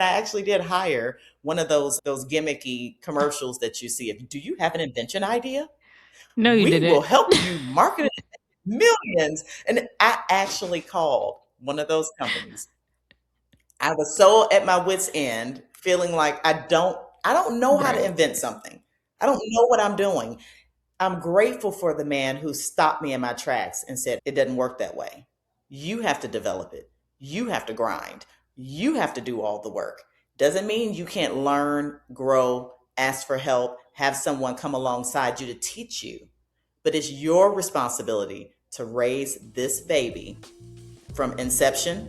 I actually did hire one of those gimmicky commercials that you see. Do you have an invention idea? No, you We will didn't. help you market it millions. And I actually called one of those companies. I was so at my wit's end, feeling like I don't know how to Right. invent something. I don't know what I'm doing. I'm grateful for the man who stopped me in my tracks and said, it doesn't work that way. You have to develop it. You have to grind. You have to do all the work. Doesn't mean you can't learn, grow, ask for help, have someone come alongside you to teach you. But it's your responsibility to raise this baby from inception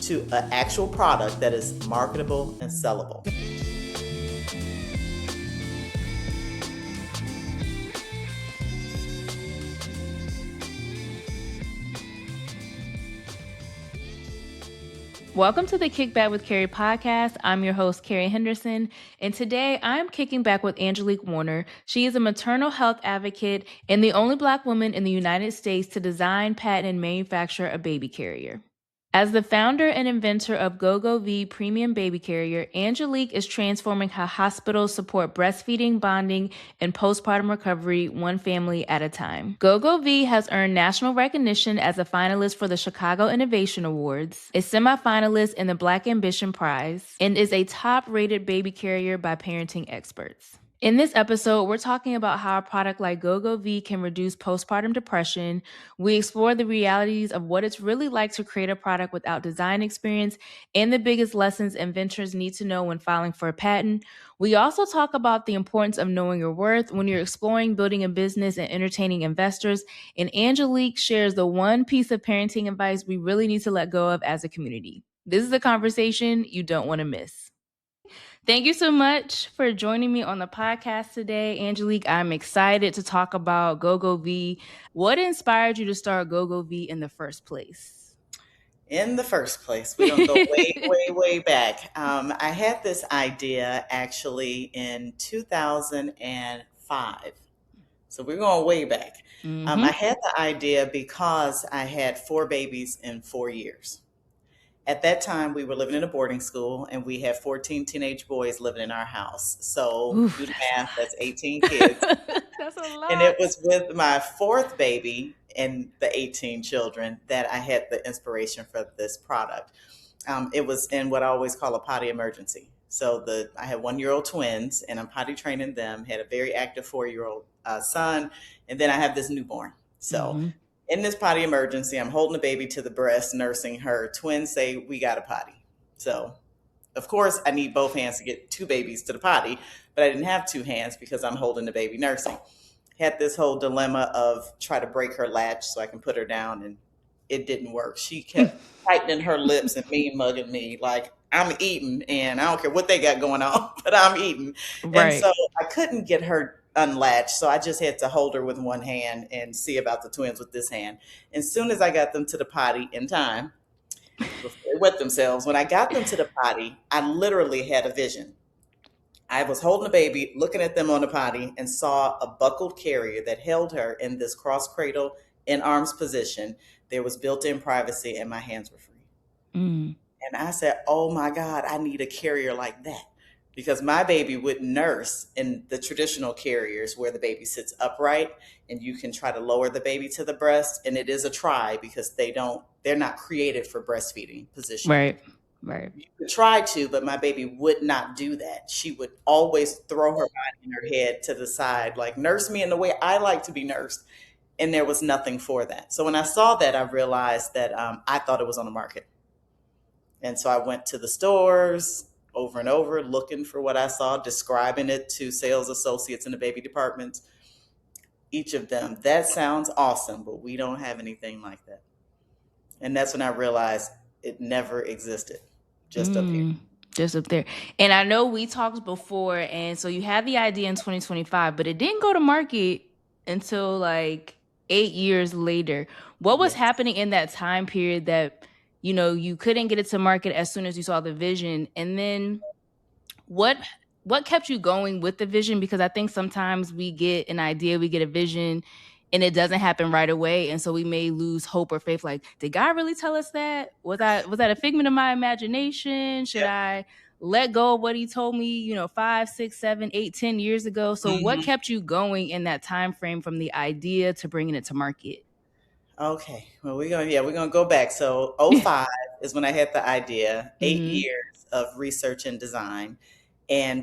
to an actual product that is marketable and sellable. Welcome to the Kickback with Keri podcast. I'm your host, Keri Henderson, and today I'm kicking back with Angelique Warner. She is a maternal health advocate and the only Black woman in the United States to design, patent, and manufacture a baby carrier. As the founder and inventor of GoGoVie Premium Baby Carrier, Angelique is transforming how hospitals support breastfeeding, bonding, and postpartum recovery one family at a time. GoGoVie has earned national recognition as a finalist for the Chicago Innovation Awards, a semifinalist in the Black Ambition Prize, and is a top-rated baby carrier by parenting experts. In this episode, we're talking about how a product like GoGoVie can reduce postpartum depression. We explore the realities of what it's really like to create a product without design experience and the biggest lessons inventors need to know when filing for a patent. We also talk about the importance of knowing your worth when you're exploring building a business and entertaining investors. And Angelique shares the one piece of parenting advice we really need to let go of as a community. This is a conversation you don't want to miss. Thank you so much for joining me on the podcast today, Angelique. I'm excited to talk about GoGoVie. What inspired you to start GoGoVie in the first place? In the first place, we're going to go way, way, way back. I had this idea actually in 2005. So we're going way back. I had the idea because I had 4 babies in 4 years. At that time, we were living in a boarding school and we had 14 teenage boys living in our house. So Oof, do the math, that's 18 kids. that's a And it lot. was with my 4th baby and the 18 children that I had the inspiration for this product. It was in what I always call a potty emergency. So I had 1-year-old twins, and I'm potty training them. Had a very active 4-year-old son, and then I have this newborn. So in this potty emergency, I'm holding the baby to the breast, nursing her. Twins say we got a potty. So of course, I need both hands to get 2 babies to the potty, but I didn't have 2 hands because I'm holding the baby nursing. Had this whole dilemma of try to break her latch so I can put her down, and it didn't work. She kept tightening her lips and mean mugging me like I'm eating, and I don't care what they got going on, but I'm eating. And Right. so I couldn't get her unlatched, so I just had to hold her with one hand and see about the twins with this hand. As soon as I got them to the potty in time, before they wet themselves, when I got them to the potty, I literally had a vision. I was holding a baby, looking at them on the potty, and saw a buckled carrier that held her in this cross cradle in arms position. There was built in privacy, and my hands were free. Mm. And I said, oh my God, I need a carrier like that. Because my baby would nurse in the traditional carriers where the baby sits upright and you can try to lower the baby to the breast. And it is a try because they're not created for breastfeeding positioning. Right. Right. You could try to, but my baby would not do that. She would always throw her body and her head to the side, like nurse me in the way I like to be nursed. And there was nothing for that. So when I saw that, I realized that I thought it was on the market. And so I went to the stores over and over looking for what I saw, describing it to sales associates in the baby departments. Each of them, that sounds awesome, but we don't have anything like that. And that's when I realized it never existed, just up here. Just up there. And I know we talked before, and so you had the idea in 2025, but it didn't go to market until like 8 years later. What was Yes. happening in that time period that, you couldn't get it to market as soon as you saw the vision? And then what kept you going with the vision? Because I think sometimes we get an idea, we get a vision, and it doesn't happen right away, and so we may lose hope or faith. Like, did God really tell us that? Was that a figment of my imagination? Should Yep. I let go of what he told me, 5, 6, 7, 8, 10 years ago? So what Mhm. kept you going in that time frame from the idea to bringing it to market? Okay. Well, we're gonna go back. So, '05 is when I had the idea. 8 years of research and design, and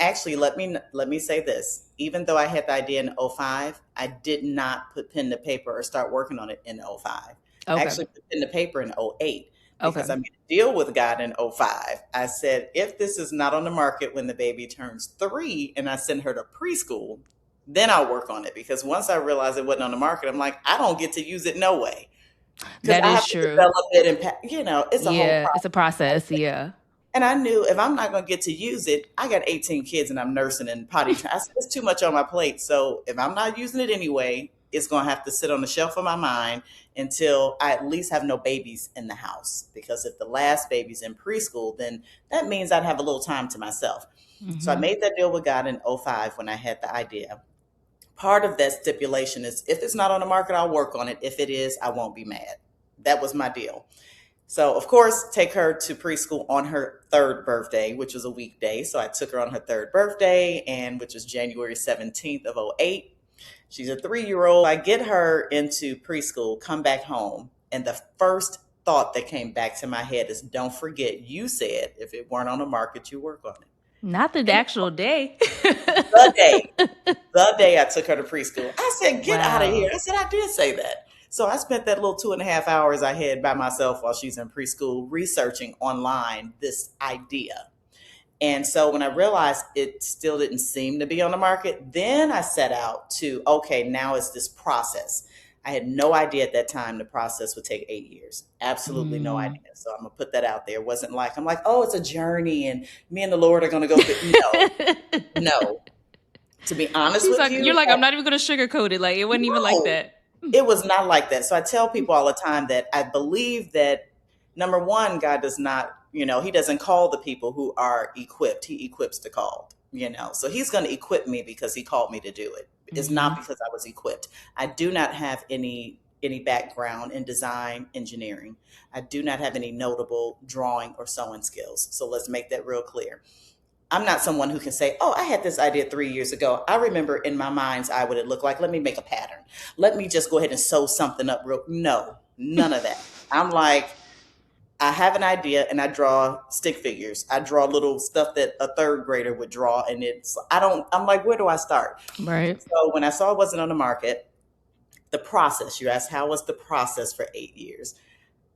actually, let me say this. Even though I had the idea in '05, I did not put pen to paper or start working on it in '05. I Okay. actually put pen to paper in '08 because Okay. I made a deal with God in '05. I said, if this is not on the market when the baby turns 3 and I send her to preschool, then I'll work on it, because once I realized it wasn't on the market, I'm like, I don't get to use it no way, because That I is have to true. develop it and it's a whole Yeah, it's a process. process. Yeah. And I knew if I'm not going to get to use it, I got 18 kids and I'm nursing and potty training. I said, it's too much on my plate. So if I'm not using it anyway, it's going to have to sit on the shelf of my mind until I at least have no babies in the house. Because if the last baby's in preschool, then that means I'd have a little time to myself. So I Hmm. made that deal with God in '05 when I had the idea. Part of that stipulation is, if it's not on the market, I'll work on it. If it is, I won't be mad. That was my deal. So, of course, take her to preschool on her third birthday, which was a weekday. So I took her on her third birthday, and which was January 17th of '08. She's a 3-year old. I get her into preschool, come back home, and the first thought that came back to my head is, don't forget, you said if it weren't on the market, you work on it. Not the And actual day. the day the day I took her to preschool, I said, get out of here. Wow. I said, I did say that. So I spent that little 2.5 hours I had by myself while she's in preschool researching online this idea. And so when I realized it still didn't seem to be on the market, then I set out to, okay, now it's this process. I had no idea at that time the process would take 8 years. Absolutely no Mm. idea. So I'm gonna put that out there. It wasn't like, I'm like, oh, it's a journey and me and the Lord are gonna go through. No, no. To be honest She's with like, you're you, like, I'm not even gonna sugarcoat it. Like, it wasn't even like no, that. it was not like that. So I tell people all the time that I believe that, number one, God does not, He doesn't call the people who are equipped. He equips the called. So He's going to equip me because He called me to do it. It's not Hmm. because I was equipped. I do not have any background in design engineering. I do not have any notable drawing or sewing skills. So let's make that real clear. I'm not someone who can say, oh, I had this idea 3 years ago. I remember in my mind's eye what it looked like. Let me make a pattern. Let me just go ahead and sew something up real. No, none of that. I'm like, I have an idea and I draw stick figures. I draw little stuff that a third grader would draw. And I'm like, where do I start? Right. So when I saw it wasn't on the market, the process, you asked, how was the process for 8 years?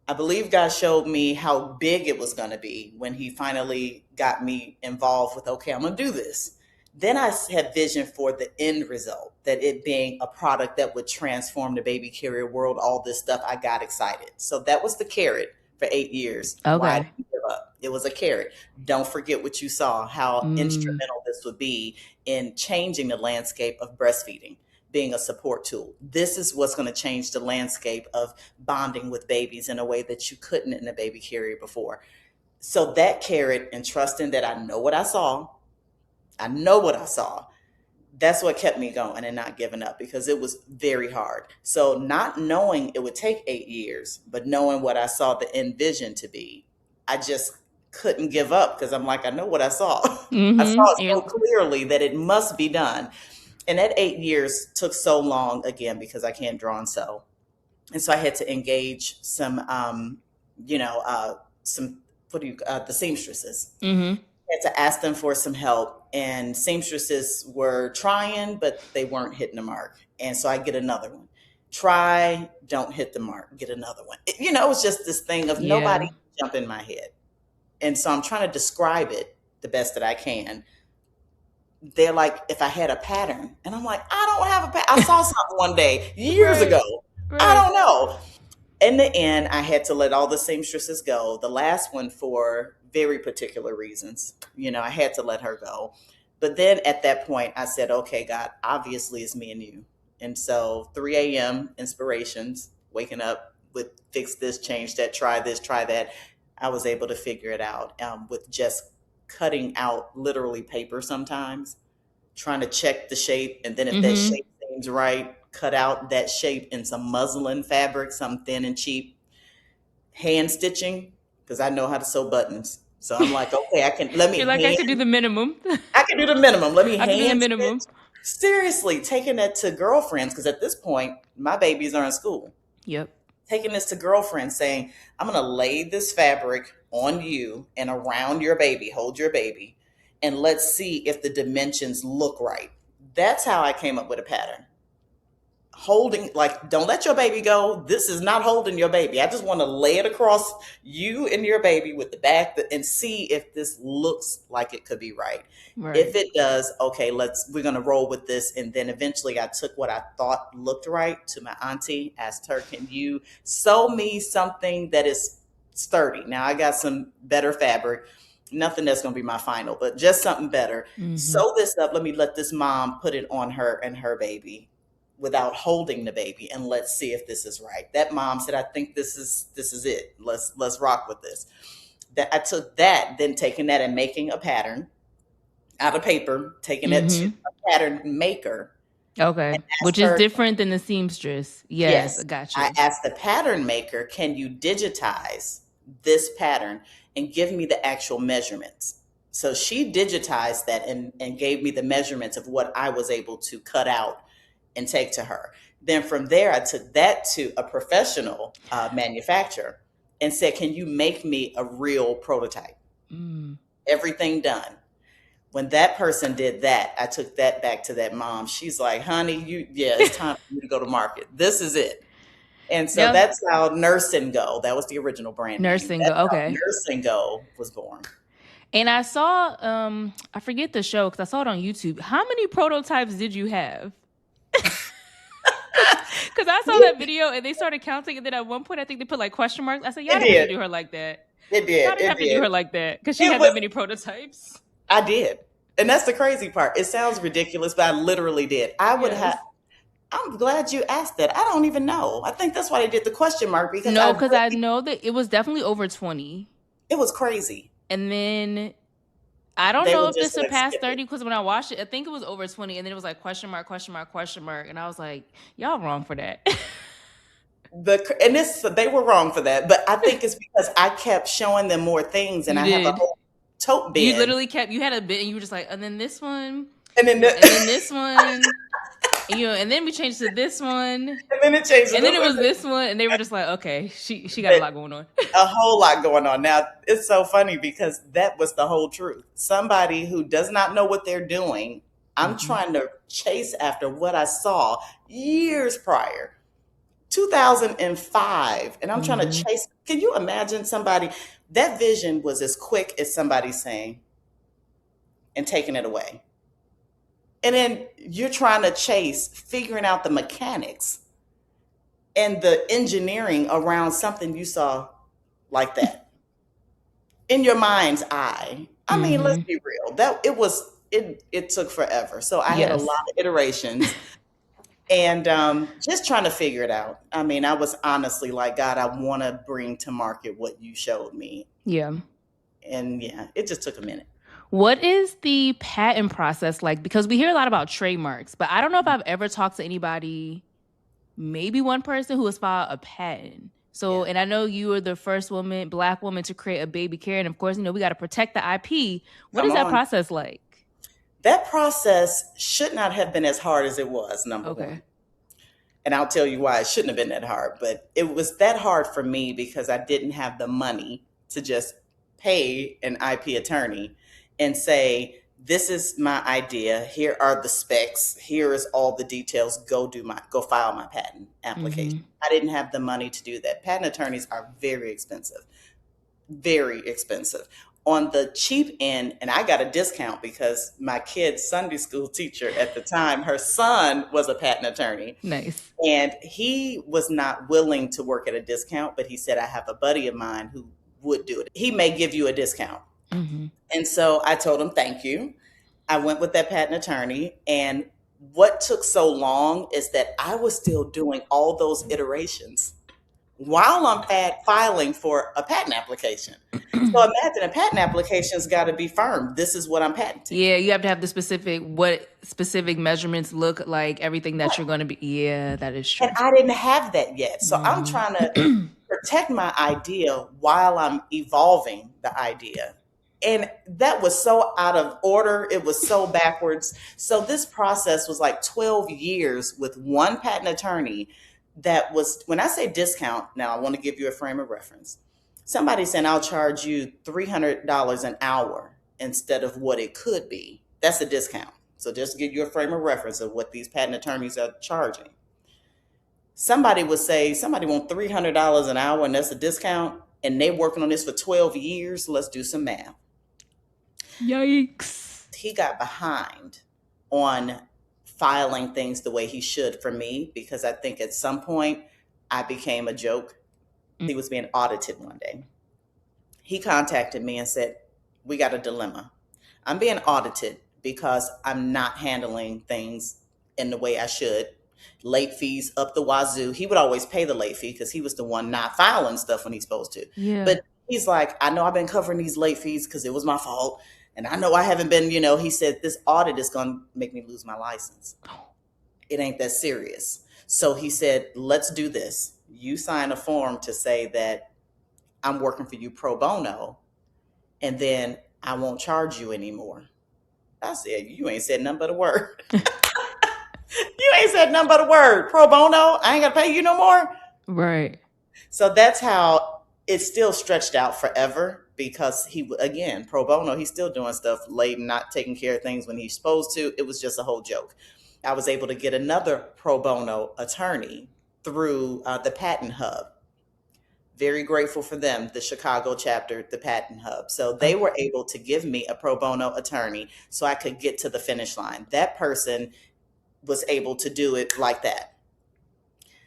I believe God showed me how big it was going to be when He finally got me involved with, okay, I'm going to do this. Then I had vision for the end result, that it being a product that would transform the baby carrier world, all this stuff. I got excited. So that was the carrot for 8 years. Why I Okay. didn't give up. It was a carrot. Don't forget what you saw, how Mm. instrumental this would be in changing the landscape of breastfeeding, being a support tool. This is what's going to change the landscape of bonding with babies in a way that you couldn't in a baby carrier before. So that carrot and trusting that I know what I saw. That's what kept me going and not giving up, because it was very hard. So not knowing it would take 8 years, but knowing what I saw the end vision to be, I just couldn't give up, because I'm like, I know what I saw. I Hmm. saw it so clearly that it must be done. And that 8 years took so long, again, because I can't draw and sew. And so I had to engage you know, some the seamstresses. Hmm. I had to ask them for some help, and seamstresses were trying, but they weren't hitting the mark. And so I get another one. Try, don't hit the mark, get another one. It was just this thing of nobody Yeah. jump in my head. And so I'm trying to describe it the best that I can. They're like, if I had a pattern, and I'm like, I don't have a pattern. I saw something one day years Right. ago. I Right. don't know. In the end, I had to let all the seamstresses go. The last one, for very particular reasons, I had to let her go. But then at that point, I said, okay, God, obviously it's me and you. And so 3 a.m. inspirations, waking up with fix this, change that, try this, try that. I was able to figure it out with just cutting out literally paper sometimes, trying to check the shape. And then if that Hmm. shape seems right, cut out that shape in some muslin fabric, some thin and cheap, hand stitching, because I know how to sew buttons. So I'm like, okay, let me You're like, I could do the minimum. I can do the minimum. Let me I could do the hand minimum. stitch. Seriously, taking that to girlfriends, because at this point, my babies are in school. Yep. Taking this to girlfriends, saying, I'm going to lay this fabric on you and around your baby, hold your baby, and let's see if the dimensions look right. That's how I came up with a pattern. Holding, like, don't let your baby go. This is not holding your baby. I just want to lay it across you and your baby with the back and see if this looks like it could be right. If it does, okay, we're going to roll with this. And then eventually I took what I thought looked right to my auntie, asked her, can you sew me something that is sturdy? Now I got some better fabric, nothing that's going to be my final, but just something better. Sew this up. Let this mom put it on her and her baby without holding the baby, and let's see if this is right. That mom said, I think this is it. Let's rock with this. That I took that, then taking that and making a pattern out of paper, taking it to a pattern maker. Okay. Which is different than the seamstress. Yes, gotcha. I asked the pattern maker, can you digitize this pattern and give me the actual measurements? So she digitized that and gave me the measurements of what I was able to cut out and take to her. Then from there, I took that to a professional manufacturer and said, can you make me a real prototype? Everything done. When that person did that, I took that back to that mom. She's like, honey, it's time for you to go to market. This is it. And so that's how Nurse and Go, that was the original brand Nurse name. and Go, okay. Nurse and Go was born. And I saw, I forget the show because I saw it on YouTube. How many prototypes did you have? Because I saw that video and they started counting, and then at one point I think they put like question marks. I said, y'all didn't have to do her like that. It did. Y'all didn't have to do her like that because she had that many prototypes. I did. And that's the crazy part. It sounds ridiculous, but I literally did. I'm glad you asked that. I don't even know. I think that's why they did the question mark, because I know that it was definitely over 20. It was crazy. And then I don't know if this surpassed 30, because when I watched it, I think it was over 20, and then it was like question mark, question mark, question mark, and I was like, y'all wrong for that. They were wrong for that, but I think it's because I kept showing them more things, and I have a whole tote bin. You literally you had a bit, and you were just like, and then this one, and then this one. And then we changed to this one. And then it changed. And then it was this one. And they were just like, okay, she got a lot going on. A whole lot going on. Now, it's so funny because that was the whole truth. Somebody who does not know what they're doing, I'm trying to chase after what I saw years prior, 2005. And I'm trying to chase. Can you imagine somebody? That vision was as quick as somebody saying and taking it away. And then you're trying to chase, figuring out the mechanics and the engineering around something you saw like that in your mind's eye. I mean, let's be real. It took forever. So I had a lot of iterations and just trying to figure it out. I mean, I was honestly like, God, I want to bring to market what you showed me. Yeah. And it just took a minute. What is the patent process like? Because we hear a lot about trademarks, but I don't know if I've ever talked to anybody, maybe one person, who has filed a patent. So, and I know you were the first Black woman to create a baby carrier. And of course, we got to protect the IP. What is that process like? That process should not have been as hard as it was, number one. And I'll tell you why it shouldn't have been that hard. But it was that hard for me because I didn't have the money to just pay an IP attorney and say, this is my idea. Here are the specs. Here is all the details. Go file my patent application. I didn't have the money to do that. Patent attorneys are very expensive, very expensive. On the cheap end, and I got a discount because my kid's Sunday school teacher at the time, her son was a patent attorney. Nice. And he was not willing to work at a discount, but he said, I have a buddy of mine who would do it. He may give you a discount. And so I told him, thank you. I went with that patent attorney. And what took so long is that I was still doing all those iterations while I'm filing for a patent application. So imagine a patent application's got to be firm. This is what I'm patenting. Yeah, you have to have the what specific measurements look like, everything that you're going to be. Yeah, that is true. And I didn't have that yet. So I'm trying to protect my idea while I'm evolving the idea. And that was so out of order. It was so backwards. So this process was like 12 years with one patent attorney that was, when I say discount, now I want to give you a frame of reference. Somebody saying I'll charge you $300 an hour instead of what it could be. That's a discount. So just to give you a frame of reference of what these patent attorneys are charging. Somebody would say, somebody want $300 an hour and that's a discount, and they're working on this for 12 years. Let's do some math. Yikes. He got behind on filing things the way he should for me, because I think at some point I became a joke. He was being audited one day. He contacted me and said, we got a dilemma. I'm being audited because I'm not handling things in the way I should. Late fees up the wazoo. He would always pay the late fee because he was the one not filing stuff when he's supposed to. Yeah. But he's like, I know I've been covering these late fees because it was my fault. And I know I haven't been, he said, this audit is going to make me lose my license. It ain't that serious. So he said, let's do this. You sign a form to say that I'm working for you pro bono, and then I won't charge you anymore. I said, you ain't said nothing but a word. You ain't said nothing but a word. Pro bono, I ain't got to pay you no more. Right. So that's how it's still stretched out forever, because again, pro bono, he's still doing stuff late and not taking care of things when he's supposed to. It was just a whole joke. I was able to get another pro bono attorney through the Patent Hub. Very grateful for them, the Chicago chapter, the Patent Hub. So they were able to give me a pro bono attorney so I could get to the finish line. That person was able to do it like that.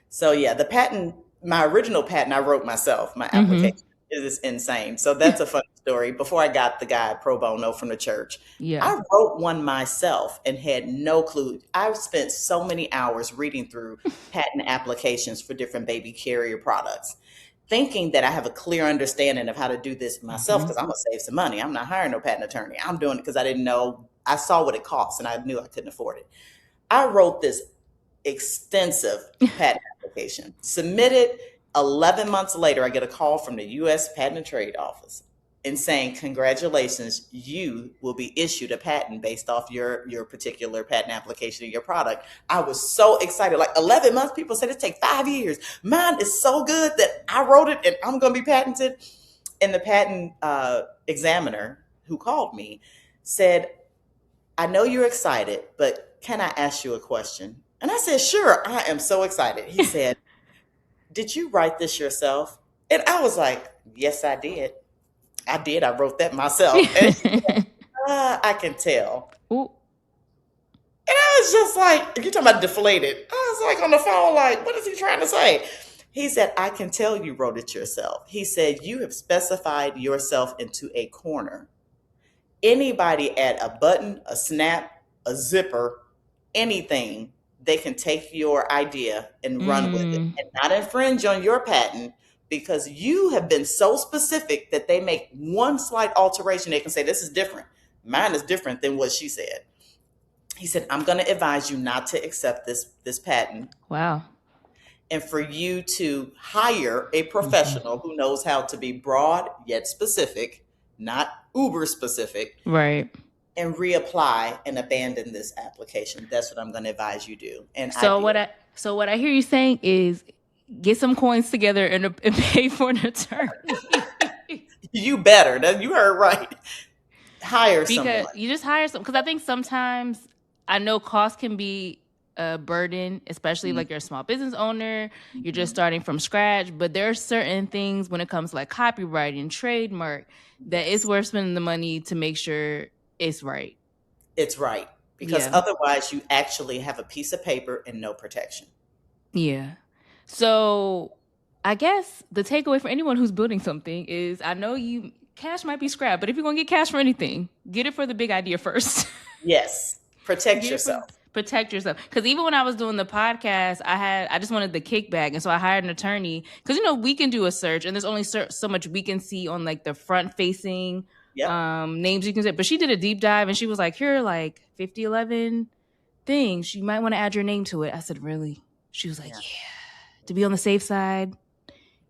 So yeah, the patent, my original patent, I wrote myself. My application is insane. So that's a funny story. Before I got the guy pro bono from the church, I wrote one myself and had no clue. I've spent so many hours reading through patent applications for different baby carrier products, thinking that I have a clear understanding of how to do this myself, because I'm going to save some money. I'm not hiring no patent attorney. I'm doing it because I didn't know. I saw what it costs and I knew I couldn't afford it. I wrote this extensive patent application, submitted. 11 months later, I get a call from the U.S. Patent and Trade Office and saying, congratulations, you will be issued a patent based off your particular patent application of your product. I was so excited. Like 11 months, people said it take 5 years. Mine is so good that I wrote it and I'm going to be patented. And the patent examiner who called me said, I know you're excited, but can I ask you a question? And I said, sure, I am so excited. He said, did you write this yourself? And I was like, yes, I did. I wrote that myself. And said, I can tell. Ooh. And I was just like, you're talking about deflated. I was like on the phone, like, what is he trying to say? He said, I can tell you wrote it yourself. He said, you have specified yourself into a corner. Anybody add a button, a snap, a zipper, anything, they can take your idea and run with it and not infringe on your patent, because you have been so specific that they make one slight alteration. They can say, this is different. Mine is different than what she said. He said, I'm going to advise you not to accept this patent. Wow. And for you to hire a professional who knows how to be broad yet specific, not uber specific. Right. And reapply and abandon this application. That's what I'm going to advise you do. And so what I hear you saying is, get some coins together and pay for an attorney. You better. You heard right. Hire someone. You just hire someone. Because I think sometimes, I know cost can be a burden, especially like you're a small business owner, you're just starting from scratch. But there are certain things when it comes to like copyright, trademark, that it's worth spending the money to make sure it's right. It's right. Because otherwise you actually have a piece of paper and no protection. Yeah. So I guess the takeaway for anyone who's building something is, I know cash might be scrap, but if you're going to get cash for anything, get it for the big idea first. Yes. Protect yourself. protect yourself. Because even when I was doing the podcast, I just wanted the kickback, and so I hired an attorney. Because we can do a search, and there's only so much we can see on like the front facing Yep. names you can say. But she did a deep dive, and she was like, "Here are like 5011 things. You might want to add your name to it." I said, "Really?" She was like, Yeah. "Yeah, to be on the safe side,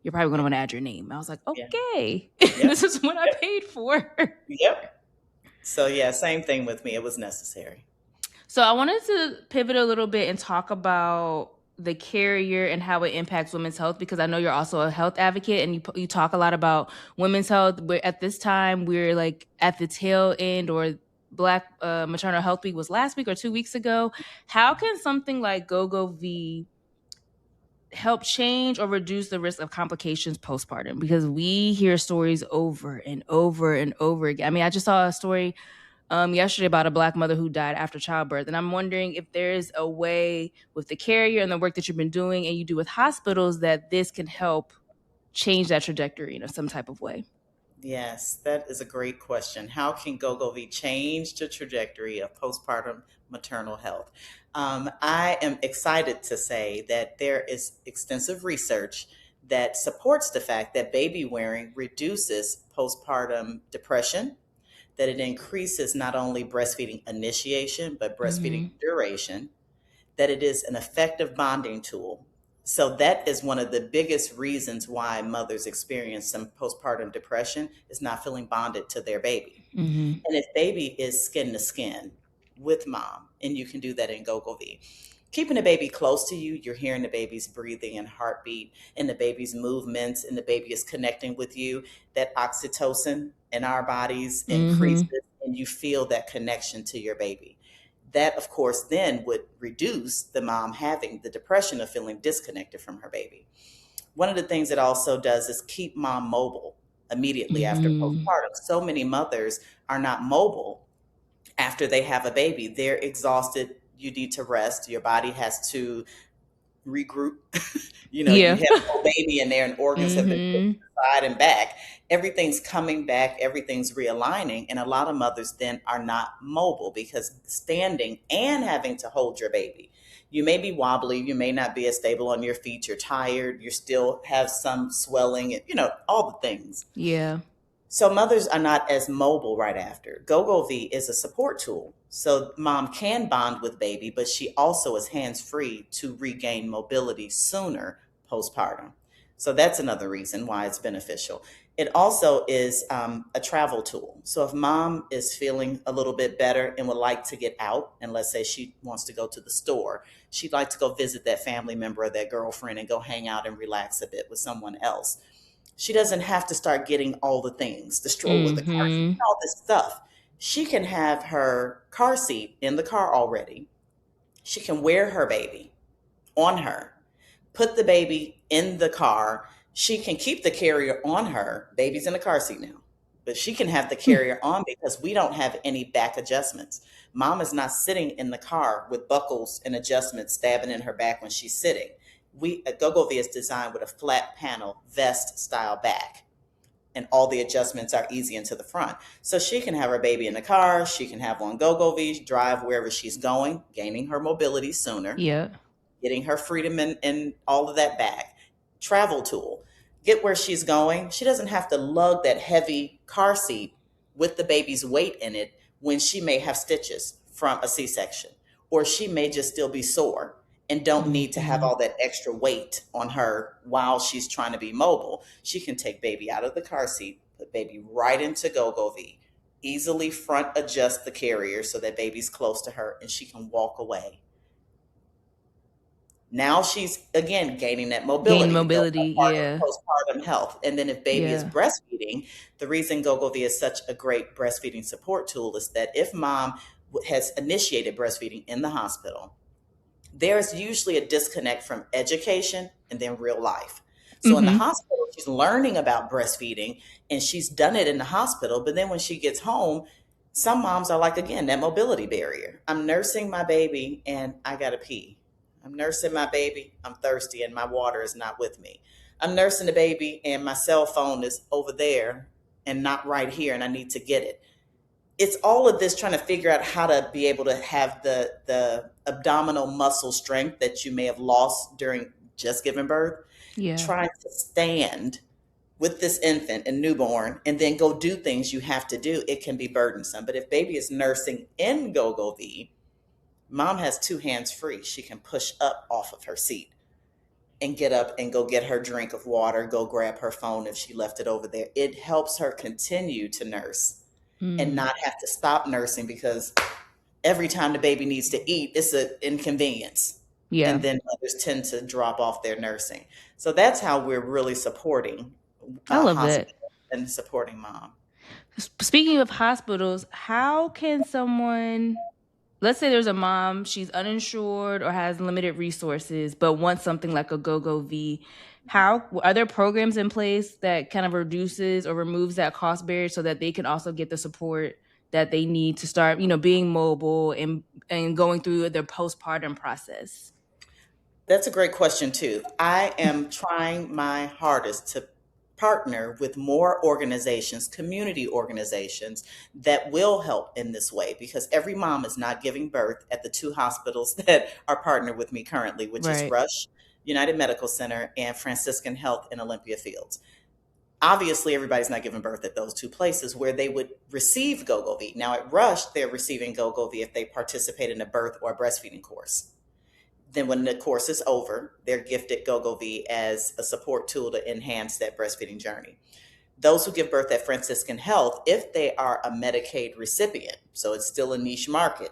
you're probably going to Yeah. want to add your name." I was like, Yeah. "Okay, Yep. this is what I Yep. paid for." Yep. So yeah, same thing with me. It was necessary. So I wanted to pivot a little bit and talk about the carrier and how it impacts women's health, because I know you're also a health advocate and you talk a lot about women's health. At this time, we're like at the tail end, or Black Maternal Health Week was last week or 2 weeks ago. How can something like GoGoVie help change or reduce the risk of complications postpartum? Because we hear stories over and over and over again. I mean, I just saw a story yesterday about a Black mother who died after childbirth. And I'm wondering if there's a way with the carrier and the work that you've been doing and you do with hospitals that this can help change that trajectory in some type of way. Yes, that is a great question. How can GoGoVie change the trajectory of postpartum maternal health? I am excited to say that there is extensive research that supports the fact that baby wearing reduces postpartum depression, that it increases not only breastfeeding initiation, but breastfeeding Mm-hmm. duration, that it is an effective bonding tool. So that is one of the biggest reasons why mothers experience some postpartum depression, is not feeling bonded to their baby. Mm-hmm. And if baby is skin to skin with mom, and you can do that in GoGoVie. Keeping the baby close to you, you're hearing the baby's breathing and heartbeat and the baby's movements, and the baby is connecting with you. That oxytocin in our bodies increases, Mm-hmm. and you feel that connection to your baby. That, of course, then would reduce the mom having the depression of feeling disconnected from her baby. One of the things it also does is keep mom mobile immediately after Mm-hmm. postpartum. So many mothers are not mobile after they have a baby. They're exhausted. You need to rest. Your body has to regroup. You Yeah. have a whole baby in there and organs have been pushed Mm-hmm. side and back. Everything's coming back, everything's realigning. And a lot of mothers then are not mobile because standing and having to hold your baby. You may be wobbly, you may not be as stable on your feet, you're tired, you still have some swelling, all the things. Yeah. So mothers are not as mobile right after. GoGoVie is a support tool. So mom can bond with baby, but she also is hands-free to regain mobility sooner postpartum. So that's another reason why it's beneficial. It also is a travel tool. So if mom is feeling a little bit better and would like to get out, and let's say she wants to go to the store, she'd like to go visit that family member or that girlfriend and go hang out and relax a bit with someone else. She doesn't have to start getting all the things, the stroller, the car seat, Mm-hmm. all this stuff. She can have her car seat in the car already. She can wear her baby on her, put the baby in the car. She can keep the carrier on her. Baby's in the car seat now, but she can have the carrier on because we don't have any back adjustments. Mom is not sitting in the car with buckles and adjustments stabbing in her back when she's sitting. GoGoVie is designed with a flat panel vest style back, and all the adjustments are easy into the front. So she can have her baby in the car. She can have on GoGoVie, drive wherever she's going, gaining her mobility sooner, Yeah. getting her freedom and all of that back. Travel tool. Get where she's going. She doesn't have to lug that heavy car seat with the baby's weight in it when she may have stitches from a C-section, or she may just still be sore and don't need to have Mm-hmm. all that extra weight on her while she's trying to be mobile. She can take baby out of the car seat, put baby right into GoGoVie, easily front adjust the carrier so that baby's close to her, and she can walk away. Now she's again gaining that Gain mobility, the mobility. part of Yeah. postpartum health. And then if baby is Yeah. breastfeeding, the reason GoGoVie is such a great breastfeeding support tool is that if mom has initiated breastfeeding in the hospital, there's usually a disconnect from education and then real life. So in the Mm-hmm. hospital, she's learning about breastfeeding and she's done it in the hospital. But then when she gets home, some moms are like, again, that mobility barrier. I'm nursing my baby and I got to pee. I'm nursing my baby. I'm thirsty and my water is not with me. I'm nursing the baby and my cell phone is over there and not right here and I need to get it. it's all of this trying to figure out how to be able to have the abdominal muscle strength that you may have lost during just giving birth, Yeah. trying to stand with this infant and newborn and then go do things you have to do. It can be burdensome. But if baby is nursing in GoGoVie, mom has two hands free. She can push up off of her seat and get up and go get her drink of water, go grab her phone if she left it over there. It helps her continue to nurse and not have to stop nursing, because every time the baby needs to eat, it's an inconvenience. Yeah. And then mothers tend to drop off their nursing. So that's how we're really supporting I love that. hospital and supporting mom. Speaking of hospitals, how can someone, let's say there's a mom, she's uninsured or has limited resources, but wants something like a GoGoVie. How are there programs in place that kind of reduces or removes that cost barrier so that they can also get the support that they need to start, being mobile and going through their postpartum process? That's a great question, too. I am trying my hardest to partner with more organizations, community organizations that will help in this way, because every mom is not giving birth at the two hospitals that are partnered with me currently, which is Right. Rush United Medical Center and Franciscan Health in Olympia Fields. Obviously, everybody's not giving birth at those two places where they would receive GoGoVie. Now, at Rush, they're receiving GoGoVie if they participate in a birth or a breastfeeding course. Then when the course is over, they're gifted GoGoVie as a support tool to enhance that breastfeeding journey. Those who give birth at Franciscan Health, if they are a Medicaid recipient, so it's still a niche market,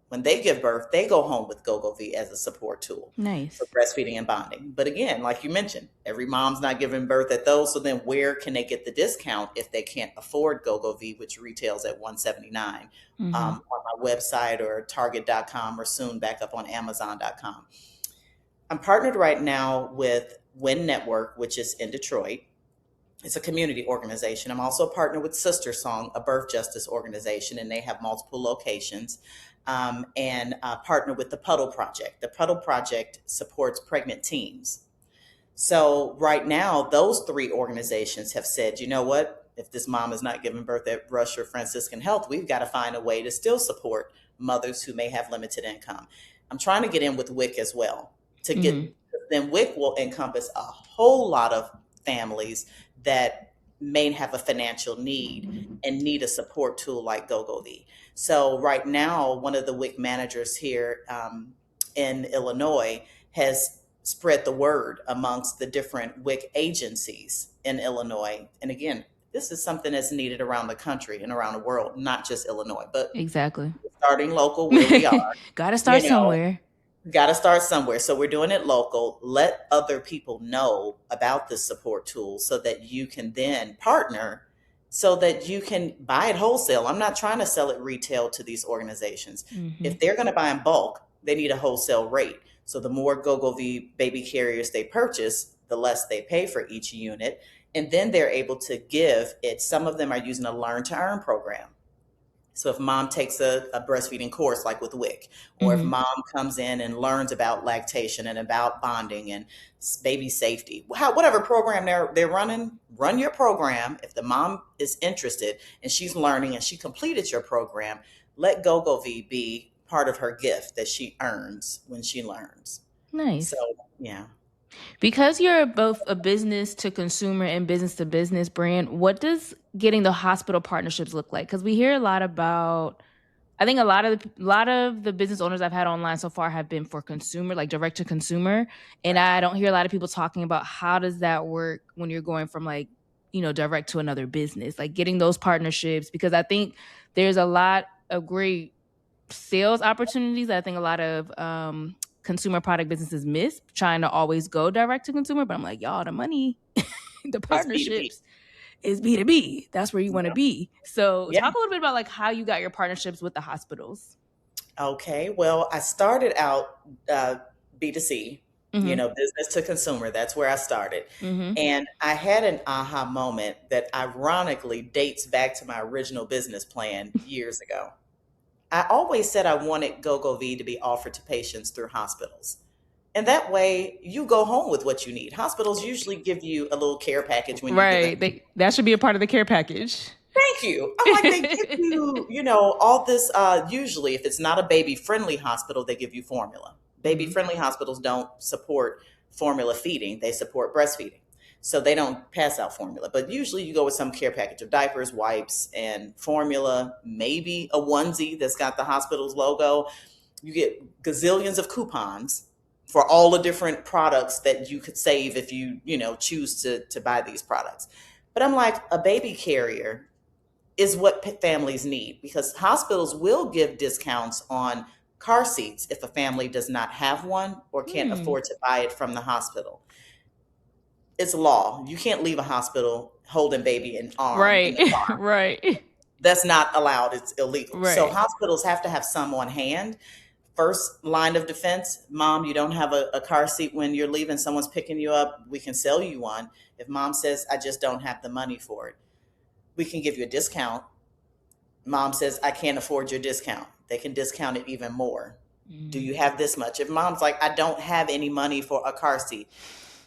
when they give birth, they go home with GoGoVie as a support tool for Nice. breastfeeding and bonding. But again, like you mentioned, every mom's not giving birth at those. So then where can they get the discount if they can't afford GoGoVie, which retails at $179 on my website or Target.com, or soon back up on Amazon.com. I'm partnered right now with Win Network, which is in Detroit. It's a community organization. I'm also partnered with Sister Song, a birth justice organization, and they have multiple locations. And partner with the Puddle Project. The Puddle Project supports pregnant teens. So right now, those three organizations have said, you know what? If this mom is not giving birth at Rush or Franciscan Health, we've got to find a way to still support mothers who may have limited income. I'm trying to get in with WIC as well to get, then WIC will encompass a whole lot of families that may have a financial need and need a support tool like GoGoVie. So right now, one of the WIC managers here in Illinois has spread the word amongst the different WIC agencies in Illinois. And again, this is something that's needed around the country and around the world, not just Illinois, but Exactly. starting local where we are. Gotta You start know, somewhere. got to start somewhere. So we're doing it local. Let other people know about this support tool so that you can then partner, so that you can buy it wholesale. I'm not trying to sell it retail to these organizations. If they're going to buy in bulk, they need a wholesale rate. So the more GoGoVie baby carriers they purchase, the less they pay for each unit. And then they're able to give it. Some of them are using a learn to earn program. So if mom takes a breastfeeding course like with WIC, or if mom comes in and learns about lactation and about bonding and baby safety, whatever program they're running, run your program. If the mom is interested and she's learning and she completed your program, let GoGoVie be part of her gift that she earns when she learns. Nice. So yeah. Because you're both a business to consumer and business to business brand, what does getting the hospital partnerships look like? Because we hear a lot about, I think a lot of the business owners I've had online so far have been for consumer, like direct to consumer, and I don't hear a lot of people talking about how does that work when you're going from like, direct to another business, like getting those partnerships, because I think there's a lot of great sales opportunities that I think a lot of consumer product businesses miss, trying to always go direct to consumer. But I'm like, y'all, the money, the It's B2B. partnerships is B2B. That's where you want to Yeah. be. So Yeah. talk a little bit about like how you got your partnerships with the hospitals. Okay. Well, I started out B2C, business to consumer. That's where I started. And I had an aha moment that ironically dates back to my original business plan years ago. I always said I wanted GoGoVie to be offered to patients through hospitals. And that way you go home with what you need. Hospitals usually give you a little care package when you give it. Right. That should be a part of the care package. Thank you. I'm like, they give you, all this. Usually, if it's not a baby friendly hospital, they give you formula. Baby Mhm. friendly hospitals don't support formula feeding, they support breastfeeding. So they don't pass out formula. But usually, you go with some care package of diapers, wipes, and formula, maybe a onesie that's got the hospital's logo. You get gazillions of coupons for all the different products that you could save if choose to buy these products. But I'm like, a baby carrier is what families need, because hospitals will give discounts on car seats if a family does not have one or can't Hmm. afford to buy it from the hospital. It's law. You can't leave a hospital holding baby in arm in Right. the car. Right. That's not allowed. It's illegal. So Right. hospitals have to have some on hand. First line of defense: mom, you don't have a car seat when you're leaving, someone's picking you up, we can sell you one. If mom says, I just don't have the money for it, we can give you a discount. Mom says, I can't afford your discount, they can discount it even more. Do Mm. you have this much? If mom's like, I don't have any money for a car seat,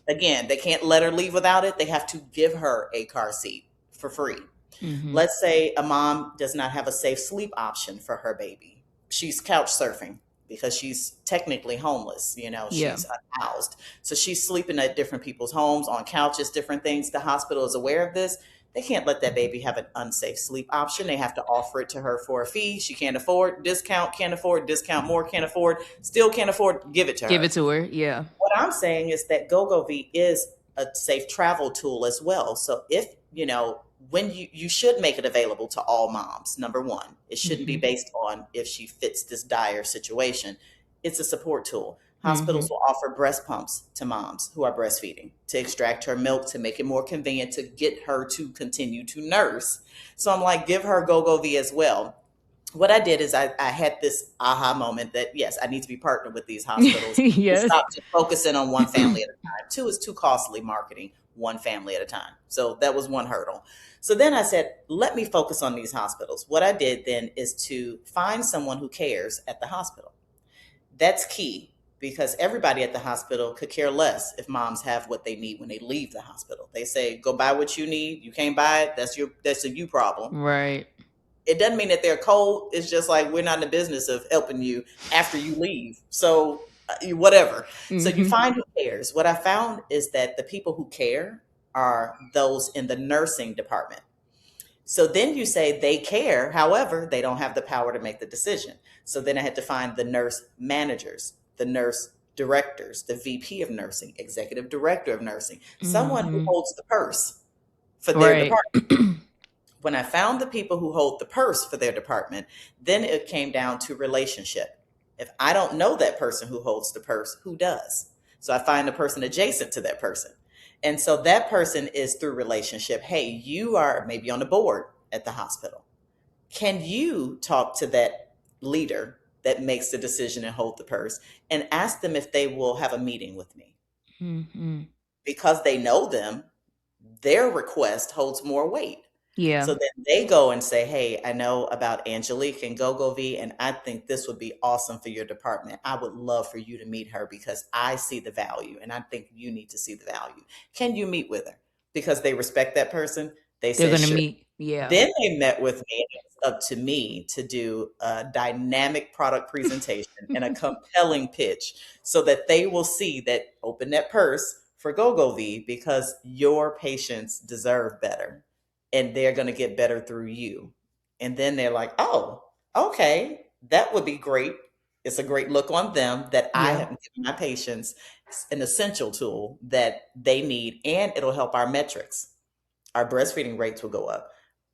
again, they can't let her leave without it, they have to give her a car seat for free. Mhm. Let's say a mom does not have a safe sleep option for her baby. She's couch surfing because she's technically homeless, Yeah. she's unhoused. So she's sleeping at different people's homes, on couches, different things. The hospital is aware of this. They can't let that baby have an unsafe sleep option. They have to offer it to her for a fee. She can't afford, discount, can't afford, discount more, can't afford, still can't afford, give it to Give it her. to her. Yeah. What I'm saying is that GoGoVie is a safe travel tool as well. So if, when you should make it available to all moms, number one, it shouldn't be Mhm. based on if she fits this dire situation. It's a support tool. Hospitals Mhm. will offer breast pumps to moms who are breastfeeding to extract her milk, to make it more convenient to get her to continue to nurse. So I'm like, give her GoGoVie as well. What I did is I had this aha moment that, yes, I need to be partnered with these hospitals to Yes. stop just focusing on one family at a time. Two, is too costly marketing one family at a time. So that was one hurdle. So then I said, let me focus on these hospitals. What I did then is to find someone who cares at the hospital. That's key, because everybody at the hospital could care less if moms have what they need when they leave the hospital. They say, go buy what you need. You can't buy it. That's a you problem. Right. It doesn't mean that they're cold. It's just like, we're not in the business of helping you after you leave. So whatever. So you Mhm. find who cares. What I found is that the people who care are those in the nursing department. So then you say they care, however, they don't have the power to make the decision. So then I had to find the nurse managers, the nurse directors, the VP of nursing, executive director of nursing, someone who Mhm. holds the purse for their Right. department. When I found the people who hold the purse for their department, then it came down to relationship. If I don't know that person who holds the purse, who does? So I find the person adjacent to that person. And so that person is through relationship. Hey, you are maybe on the board at the hospital. Can you talk to that leader that makes the decision and hold the purse, and ask them if they will have a meeting with me? Mhm. Because they know them, their request holds more weight. Yeah. So then they go and say, hey, I know about Angelique and GoGoVie, and I think this would be awesome for your department. I would love for you to meet her because I see the value and I think you need to see the value. Can you meet with her? Because they respect that person. They They're said, gonna sure. meet. Yeah. Then they met with me, and it's up to me to do a dynamic product presentation and a compelling pitch so that they will see that, open that purse for GoGoVie, because your patients deserve better and they're going to get better through you. And then they're like, oh, okay, that would be great. It's a great look on them that I Yeah. have given my patients an essential tool that they need, and it'll help our metrics. Our breastfeeding rates will go up.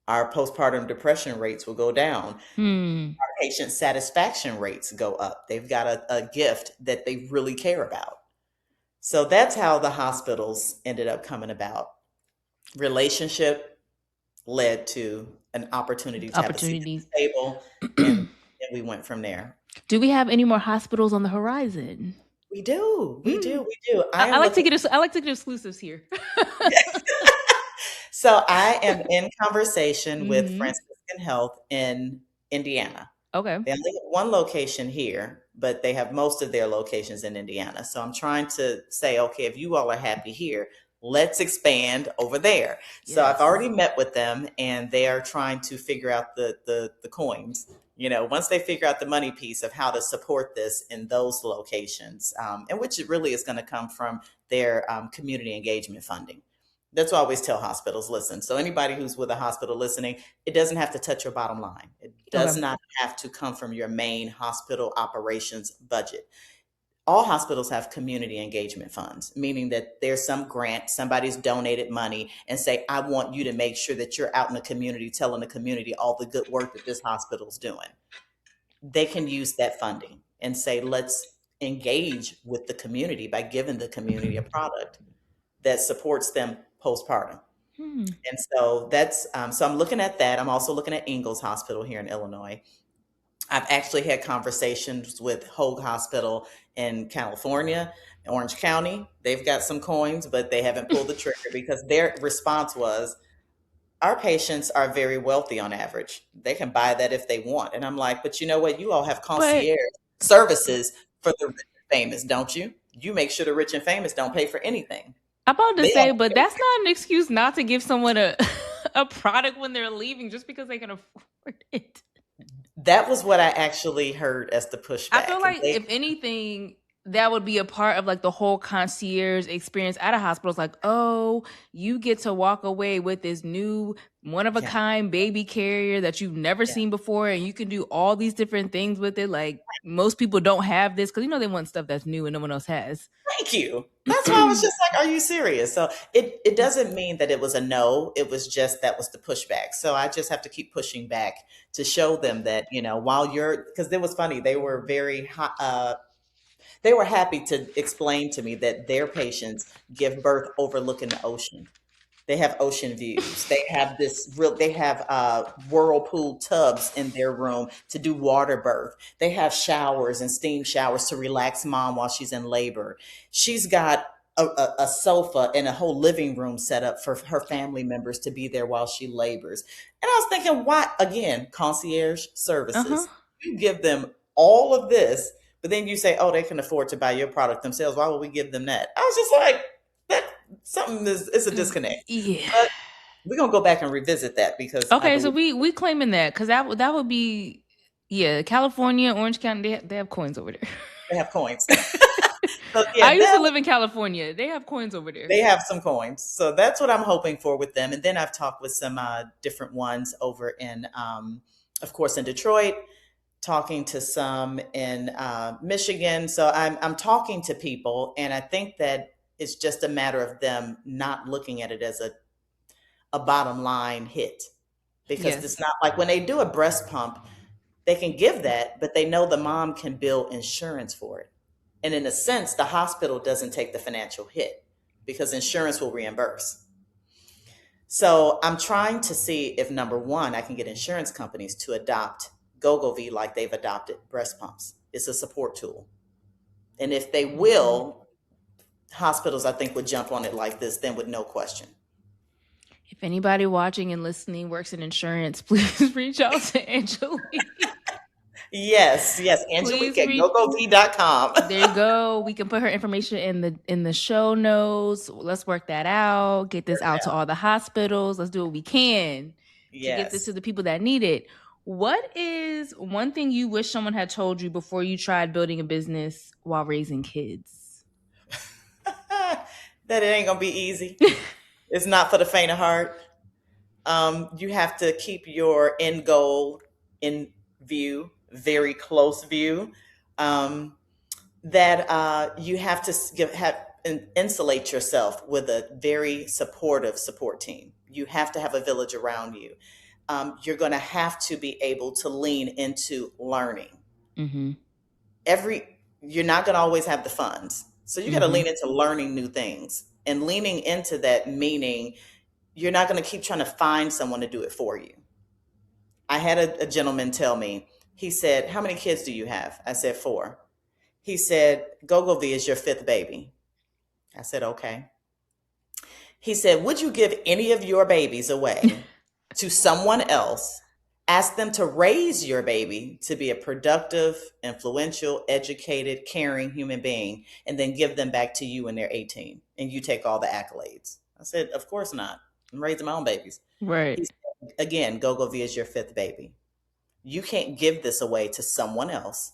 Our postpartum depression rates will go down. Hmm. Our patient satisfaction rates go up. They've got a gift that they really care about. So that's how the hospitals ended up coming about. Relationship led to an opportunity to have a seat at Opportunities. the table, and we went from there. Do we have any more hospitals on the horizon? We do, we Mm. do, we do. I I am like to looking. get I like to get exclusives here. So I am in conversation with Mhm. Franciscan Health in Indiana. Okay. They only have one location here, but they have most of their locations in Indiana. So I'm trying to say, okay, if you all are happy here, Let's expand over there. So I've Yes. already met with them, and they are trying to figure out the coins. Once they figure out the money piece of how to support this in those locations, and which it really is going to come from their community engagement funding. That's why I always tell hospitals, listen, so anybody who's with a hospital listening, it doesn't have to touch your bottom line. It does Okay. not have to come from your main hospital operations budget. All hospitals have community engagement funds, meaning that there's some grant, somebody's donated money and say, I want you to make sure that you're out in the community telling the community all the good work that this hospital's doing. They can use that funding and say, let's engage with the community by giving the community a product that supports them postpartum. Hmm. And so that's so I'm looking at that. I'm also looking at Ingalls Hospital here in Illinois. I've actually had conversations with Hoag Hospital in California, Orange County. They've got some coins, but they haven't pulled the trigger because their response was, our patients are very wealthy on average. They can buy that if they want. And I'm like, but you know what? You all have But concierge services for the rich and famous, don't you? You make sure the rich and famous don't pay for anything. I'm about to They say, have but that's not an excuse not to give someone a a product when they're leaving just because they can afford it. That was what I actually heard as the I feel pushback. And like if anything, that would be a part of like the whole concierge experience at a hospital. It's like, oh, you get to walk away with this new one of a yeah, kind baby carrier that you've never yeah. seen before, and you can do all these different things with it. Like most people don't have this because they want stuff that's new and no one else has. Thank you. That's why I was just like, are you serious? So it doesn't mean that it was a no. It was just that was the pushback. So I just have to keep pushing back to show them that, while because it was funny, they were they were happy to explain to me that their patients give birth overlooking the ocean. They have ocean views. They have whirlpool tubs in their room to do water birth. They have showers and steam showers to relax mom while she's in labor. She's got a sofa and a whole living room set up for her family members to be there while she labors. And I was thinking, why, again, concierge Uh huh. services. You give them all of this, but then you say, oh, they can afford to buy your product themselves. Why would we give them that? I was just like, that something is it's a disconnect. Yeah. But we're gonna go back and revisit that because I Okay, so believe we claiming that because that would be yeah, California, Orange County, they have coins over there. they have coins. So I yeah, used to them live in California. They have coins over there. they have some coins. So that's what I'm hoping for with them. And then I've talked with some different ones over in, of course, in Detroit. Talking to some in Michigan. So I'm talking to people, and I think that it's just a matter of them not looking at it as a bottom line hit because it's Yes. not like when they do a breast pump, they can give that, but they know the mom can bill insurance for it. And in a sense, the hospital doesn't take the financial hit because insurance will reimburse. So I'm trying to see if number one, I can get insurance companies to adopt GoGoVie like they've adopted breast pumps. It's a support tool. And if they Mhm. will, hospitals I think would jump on it like this, then with no question. If anybody watching and listening works in insurance, please reach out to Angelique. Yes, yes. Angelique Please at reach. GoGoVie.com. There you go. We can put her information in the show notes. Let's work that out. Get this out to all the hospitals. Let's do what we can to get this to Yes. the people that need it. What is one thing you wish someone had told you before you tried building a business while raising kids? That it ain't gonna be easy. It's not for the faint of heart. You have to keep your end goal in view, very close view. Um, that you have to insulate yourself with a very supportive support team. You have to have a village around you. You're going to have to be able to lean into learning. Mm-hmm. You're not going to always have the funds, so you got to Mm-hmm. lean into learning new things and leaning into that. Meaning, you're not going to keep trying to find someone to do it for you. I had a gentleman tell me. He said, "How many kids do you have?" I said, "4." He said, "GoGoVie is your fifth baby." I said, "Okay." He said, "Would you give any of your babies away to someone else Ask them to raise your baby to be a productive, influential, educated, caring human being, and then give them back to you when they're 18 and you take all the accolades. I said, of course not. I'm raising my own babies. Right. He said, again, GoGoVie is your fifth baby. You can't give this away to someone else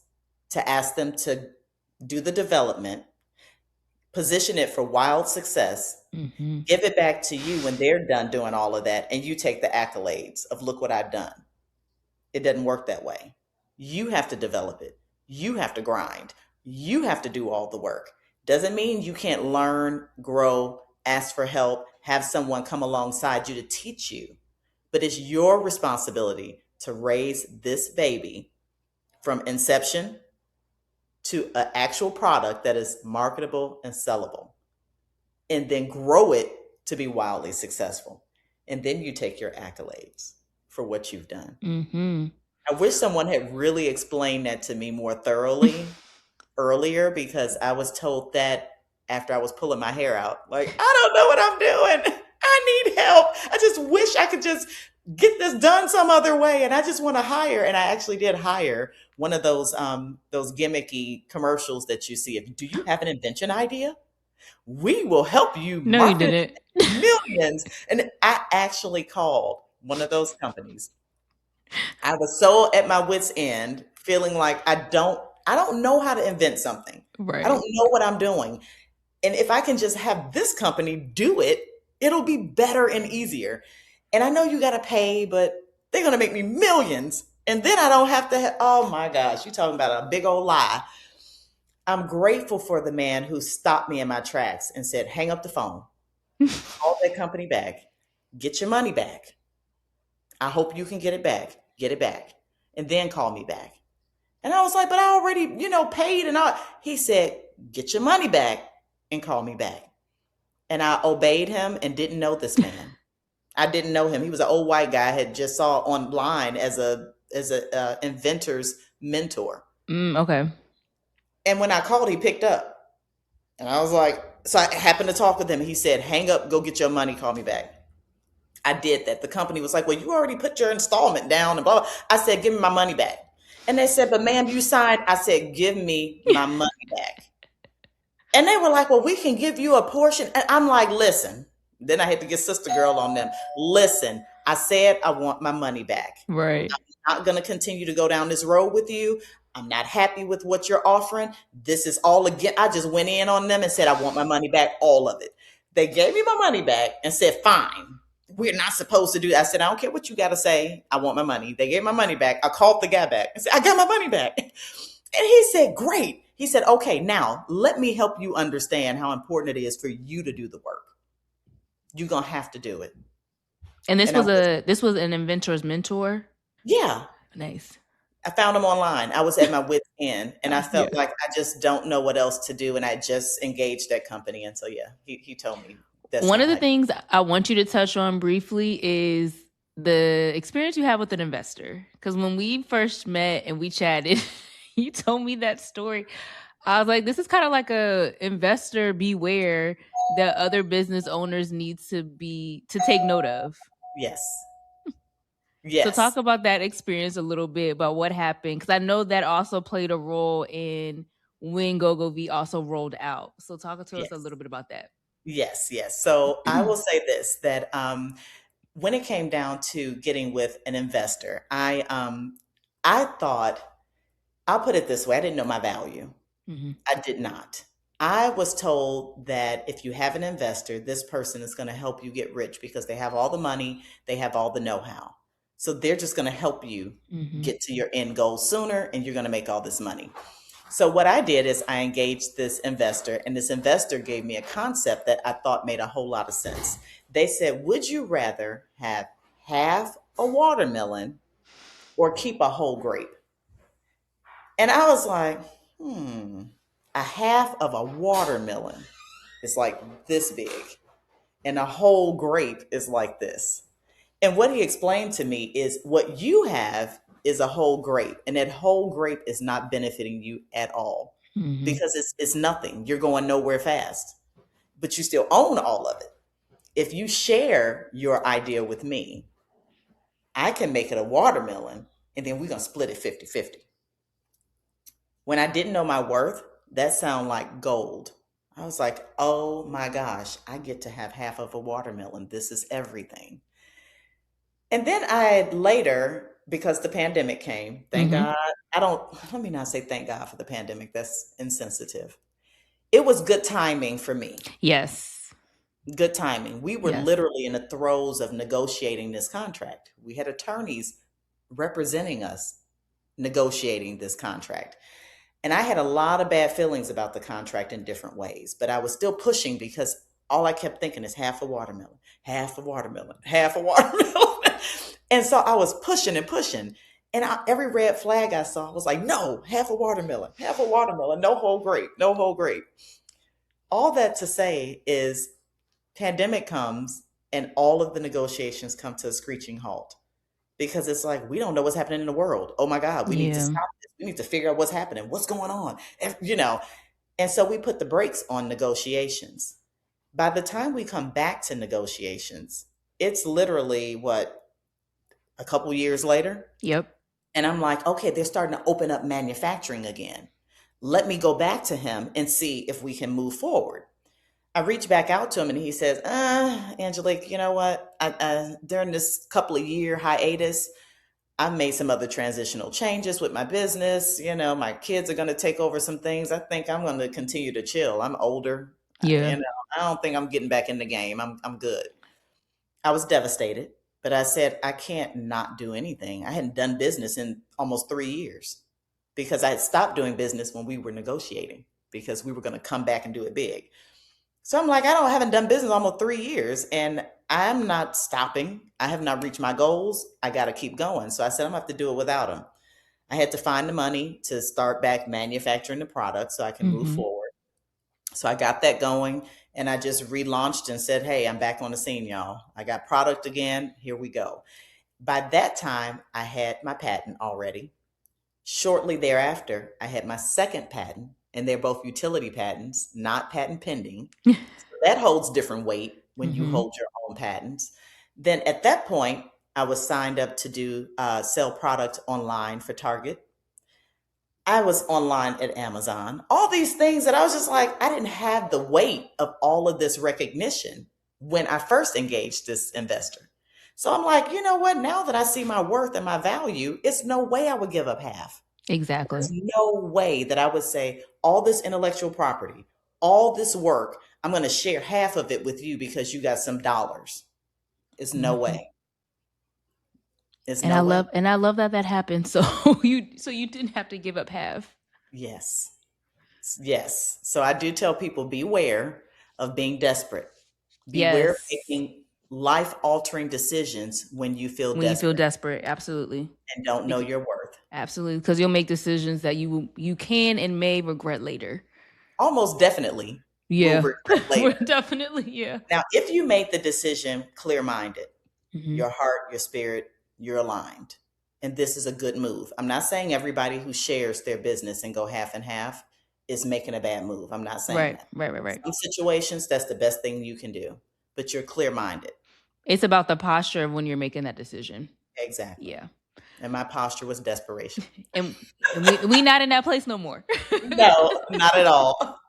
to ask them to do the development, position it for wild success, give it back to you when they're done doing all of that, and you take the accolades of look what I've done. It doesn't work that way. You have to develop it. You have to grind. You have to do all the work. Doesn't mean you can't learn, grow, ask for help, have someone come alongside you to teach you. But it's your responsibility to raise this baby from inception to an actual product that is marketable and sellable, and then grow it to be wildly successful. And then you take your accolades for what you've done. Mm-hmm. I wish someone had really explained that to me more thoroughly earlier, because I was told that after I was pulling my hair out. Like, I don't know what I'm doing. I need help. I just wish I could just get this done some other way. And I just want to hire. And I actually did hire one of those gimmicky commercials that you see. Do you have an invention idea? We will help you No, you market didn't. millions. And I actually called one of those companies. I was so at my wit's end, feeling like I don't know how to invent something. I don't Right. know what I'm doing. And if I can just have this company do it, it'll be better and easier. And I know you got to pay, but they're going to make me millions. And then I don't have to oh my gosh, you're talking about a big old lie. I'm grateful for the man who stopped me in my tracks and said, hang up the phone, call that company back, get your money back. I hope you can get it back. Get it back. And then call me back. And I was like, but I already, paid and all. He said, get your money back and call me back. And I obeyed him and didn't know this man. I didn't know him. He was an old white guy I had just saw online as a inventor's mentor. Okay. And when I called, he picked up. And I was like, so I happened to talk with him. He said, hang up, go get your money, call me back. I did that. The company was like, well, you already put your installment down and blah, blah. I said, give me my money back. And they said, but ma'am, you signed. I said, give me my money back. And they were like, well, we can give you a portion. And I'm like, listen. Then I had to get sister girl on them. Listen, I said, I want my money back. Right. I'm not going to continue to go down this road with you. I'm not happy with what you're offering. This is all again. I just went in on them and said, I want my money back, all of it. They gave me my money back and said, fine. We're not supposed to do that. I said, I don't care what you got to say. I want my money. They gave my money back. I called the guy back and said, I got my money back. And he said, great. He said, okay, now let me help you understand how important it is for you to do the work. You're going to have to do it. And this was an inventor's mentor? Yeah. Nice. I found him online. I was at my wit's end and I felt like I just don't know what else to do. And I just engaged that company. And so, yeah, he told me. One of the things I want you to touch on briefly is the experience you had with an investor. Because when we first met and we chatted, you told me that story. I was like, this is kind of like a investor beware that other business owners need to take note of. Yes. Yes. So talk about that experience a little bit, about what happened. Because I know that also played a role in when GoGoVie also rolled out. So talk to us a little bit about that. Yes. So I will say this, that when it came down to getting with an investor, I thought, I'll put it this way, I didn't know my value. Mm-hmm. I did not. I was told that if you have an investor, this person is going to help you get rich because they have all the money, they have all the know-how. So they're just going to help you get to your end goal sooner, and you're going to make all this money. So what I did is I engaged this investor, and this investor gave me a concept that I thought made a whole lot of sense. They said, would you rather have half a watermelon or keep a whole grape? And I was like, a half of a watermelon is like this big, and a whole grape is like this. And what he explained to me is what you have is a whole grape, and that whole grape is not benefiting you at all because it's nothing. You're going nowhere fast, but you still own all of it. If you share your idea with me, I can make it a watermelon and then we're going to split it 50-50. When I didn't know my worth, that sounded like gold. I was like, oh my gosh, I get to have half of a watermelon. This is everything. And then I later, because the pandemic came, thank Mm-hmm. God, let me not say thank God for the pandemic. That's insensitive. It was good timing for me. Yes. Good timing. We were Yes. literally in the throes of negotiating this contract. We had attorneys representing us negotiating this contract. And I had a lot of bad feelings about the contract in different ways, but I was still pushing because all I kept thinking is half a watermelon, half a watermelon, half a watermelon. And so I was pushing and pushing. And every red flag I saw was like, no, half a watermelon, no whole grape, no whole grape. All that to say is pandemic comes and all of the negotiations come to a screeching halt because it's like we don't know what's happening in the world. Oh my God, we need to Yeah. stop this. We need to figure out what's happening, what's going on, and so we put the brakes on negotiations. By the time we come back to negotiations, it's literally what, a couple years later, Yep. and I'm like, okay, they're starting to open up manufacturing again. Let me go back to him and see if we can move forward. I reached back out to him and he says, Angelique, you know what? During this couple of year hiatus, I've made some other transitional changes with my business. My kids are going to take over some things. I think I'm going to continue to chill. I'm older. Yeah. I don't think I'm getting back in the game. I'm good. I was devastated, but I said, I can't not do anything. I hadn't done business in almost 3 years because I had stopped doing business when we were negotiating because we were going to come back and do it big. So I'm like, haven't done business almost 3 years and I'm not stopping. I have not reached my goals. I got to keep going. So I said, I'm going to have to do it without him. I had to find the money to start back manufacturing the product so I can move Mm-hmm. forward. So I got that going and I just relaunched and said, hey, I'm back on the scene, y'all. I got product again. Here we go. By that time, I had my patent already. Shortly thereafter, I had my second patent, and they're both utility patents, not patent pending. That holds different weight when you Mm-hmm. hold your own patents. Then at that point, I was signed up to do sell product online for Target. I was online at Amazon. All these things that I was just like, I didn't have the weight of all of this recognition when I first engaged this investor. So I'm like, you know what? Now that I see my worth and my value, it's no way I would give up half. Exactly. There's no way that I would say all this intellectual property, all this work, I'm going to share half of it with you because you got some dollars. It's no Mm-hmm. way. It's And no way. I love that that happened. So you didn't have to give up half. Yes. Yes. So I do tell people beware of being desperate. Beware of Yes. making life altering decisions when you feel When you feel desperate desperate, absolutely. and don't know Bec- your worth. Absolutely, because you'll make decisions that you can and may regret later. Almost definitely will Yeah. regret We're later. definitely, yeah. Now, if you made the decision clear minded, Mm-hmm. your heart, your spirit, you're aligned. And this is a good move. I'm not saying everybody who shares their business and go half and half is making a bad move. I'm not saying Right, that. right, right, right. Some situations, that's the best thing you can do, but you're clear minded. It's about the posture of when you're making that decision. Exactly. Yeah. And my posture was desperation. And we not in that place no more. No, not at all.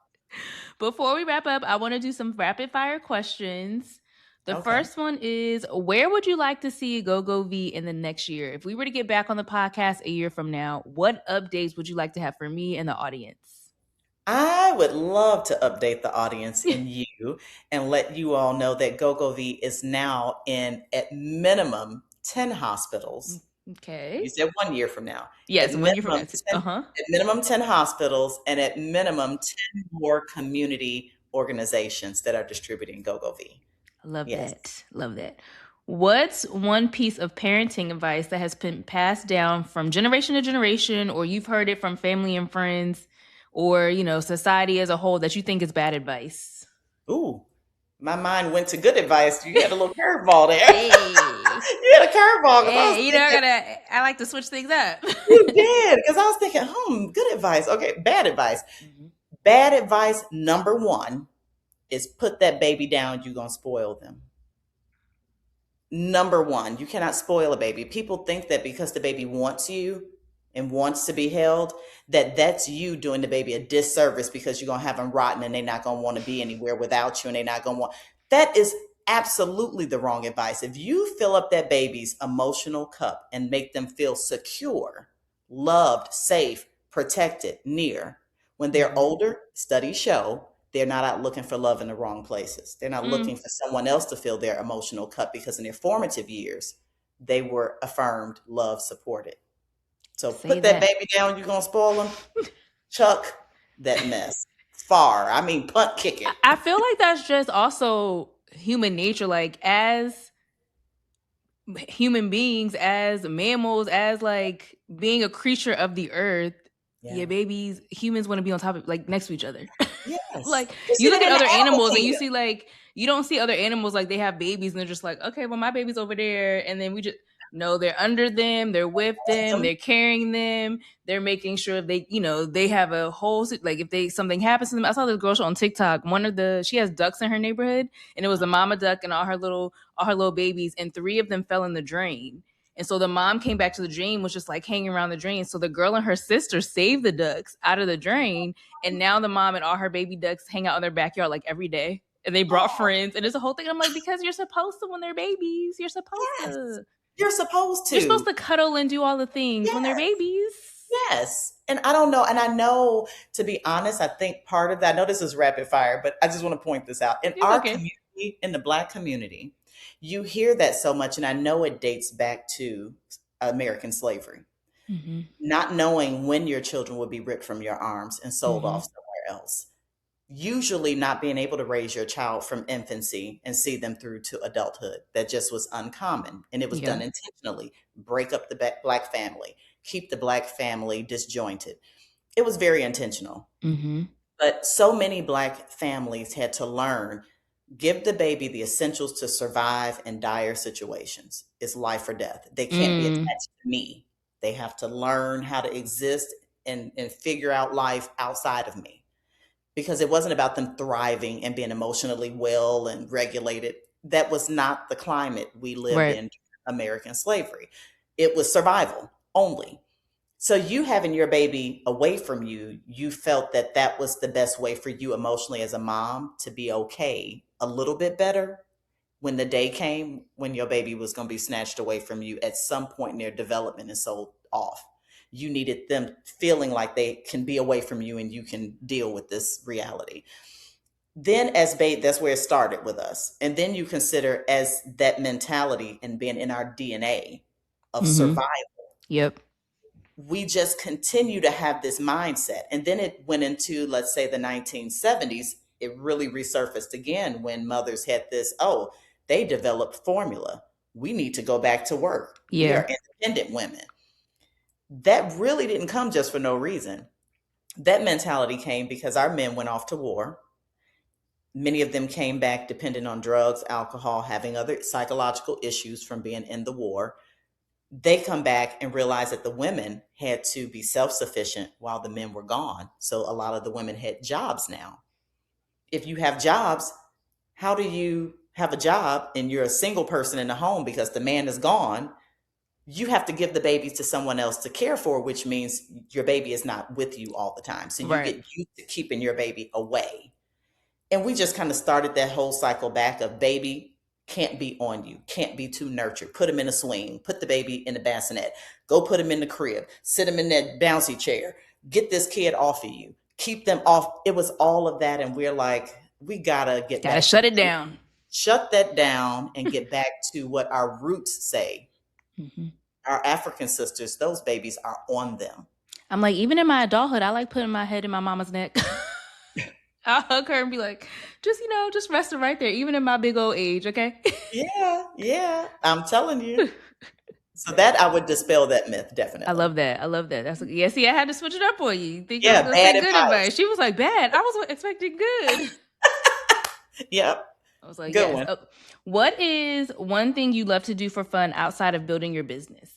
Before we wrap up, I want to do some rapid fire questions. The Okay. first one is, where would you like to see GoGoVie in the next year? If we were to get back on the podcast a year from now, what updates would you like to have for me and the audience? I would love to update the audience and you and let you all know that GoGoVie is now in at minimum 10 hospitals. You Okay. said 1 year from now. Yes, 1 year from now. 10, Uh-huh. at minimum 10 hospitals and at minimum 10 more community organizations that are distributing GoGoVie. Love Yes. that. Love that. What's one piece of parenting advice that has been passed down from generation to generation, or you've heard it from family and friends, or society as a whole, that you think is bad advice? Ooh, my mind went to good advice. You had a little curveball there. Hey, You had a curveball because I was hey, thinking, I like to switch things up. you did. Because I was thinking, good advice. Okay, bad advice. Mhm. Bad advice number one is put that baby down. You're going to spoil them. Number one, you cannot spoil a baby. People think that because the baby wants you and wants to be held, that that's you doing the baby a disservice because you're going to have them rotten and they're not going to want to be anywhere without you and they're not going to want. That is absolutely the wrong advice. If you fill up that baby's emotional cup and make them feel secure, loved, safe, protected, near, when they're Mm-hmm. older, studies show they're not out looking for love in the wrong places. They're not Mm, looking for someone else to fill their emotional cup because in their formative years, they were affirmed, loved, supported. So say put that that. baby down, you're going to spoil them. Chuck that mess far. I mean, punt kick I it. I feel like that's just also human nature. Like, as human beings, as mammals, as like being a creature of the earth, Yeah. yeah, babies, humans want to be on top of, like, next to each other. Yes. Like, You see you look that at in the other animal animals and you kingdom. see, like, you don't see other animals like they have babies and they're just like, okay, well, my baby's over there, and then we just no, they're under them, they're with them, Them. they're carrying them, they're making sure they, they have a whole like, if they something happens to them. I saw this girl on TikTok. One of the she has ducks in her neighborhood, and it was a mama duck and all her little babies, and three of them fell in the drain. And so the mom came back to the drain, was just like hanging around the drain. So the girl and her sister saved the ducks out of the drain, and now the mom and all her baby ducks hang out in their backyard like every day. And they brought Oh, friends, and it's a whole thing. I'm like, because you're supposed to when they're babies. You're supposed yes. to. You're supposed You're supposed to. to cuddle and do all the things when they're Yes. babies. Yes. And I don't know. And I know, to be honest, I think part of that, I know this is rapid fire, but I just want to point this out. In It's our okay. community, in the Black community, you hear that so much. And I know it dates back to American slavery, Mm-hmm. not knowing when your children would be ripped from your arms and sold Mm-hmm. off somewhere else. Usually, not being able to raise your child from infancy and see them through to adulthood. That just was uncommon. And it was done Yep. intentionally. Break up the Black family, keep the Black family disjointed. It was very intentional. Mm-hmm. But so many Black families had to learn, give the baby the essentials to survive in dire situations. It's life or death. They can't be Mm. attached to me. They have to learn how to exist and figure out life outside of me, because it wasn't about them thriving and being emotionally well and regulated. That was not the climate we lived Right. in during American slavery. It was survival only. So you having your baby away from you, you felt that that was the best way for you emotionally as a mom to be okay a little bit better when the day came when your baby was going to be snatched away from you at some point in their development and sold off. You needed them feeling like they can be away from you and you can deal with this reality. Then, as babe, that's where it started with us. And then you consider as that mentality and being in our DNA of Mm-hmm. survival, Yep. we just continue to have this mindset. And then it went into, let's say, the 1970s. It really resurfaced again when mothers had this, oh, they developed formula. We need to go back to work. We Yeah. are independent women. That really didn't come just for no reason. That mentality came because our men went off to war. Many of them came back dependent on drugs, alcohol, having other psychological issues from being in the war. They come back and realize that the women had to be self-sufficient while the men were gone. So a lot of the women had jobs now. If you have jobs, how do you have a job and you're a single person in the home because the man is gone? You have to give the babies to someone else to care for, which means your baby is not with you all the time. So you Right. get used to keeping your baby away. And we just kind of started that whole cycle back of baby can't be on you, can't be too nurtured. Put him in a swing, put the baby in the bassinet, go put him in the crib, sit him in that bouncy chair, get this kid off of you, keep them off. It was all of that. And we're like, we gotta get Gotta back to shut it down. shut that down and get back to what our roots say. Mm-hmm. Our African sisters, those babies are on them. I'm like, even in my adulthood, I like putting my head in my mama's neck. I'll hug her and be like, just resting right there, even in my big old age, okay? Yeah, yeah. I'm telling you. So that I would dispel that myth, I definitely. love that. I love that. Yeah, see, I had to switch it up on you. You think I was Yeah, gonna say bad good advice. advice? She was like, bad. I was expecting good. Yep, I was like, good yes. one. Oh, what is one thing you love to do for fun outside of building your business?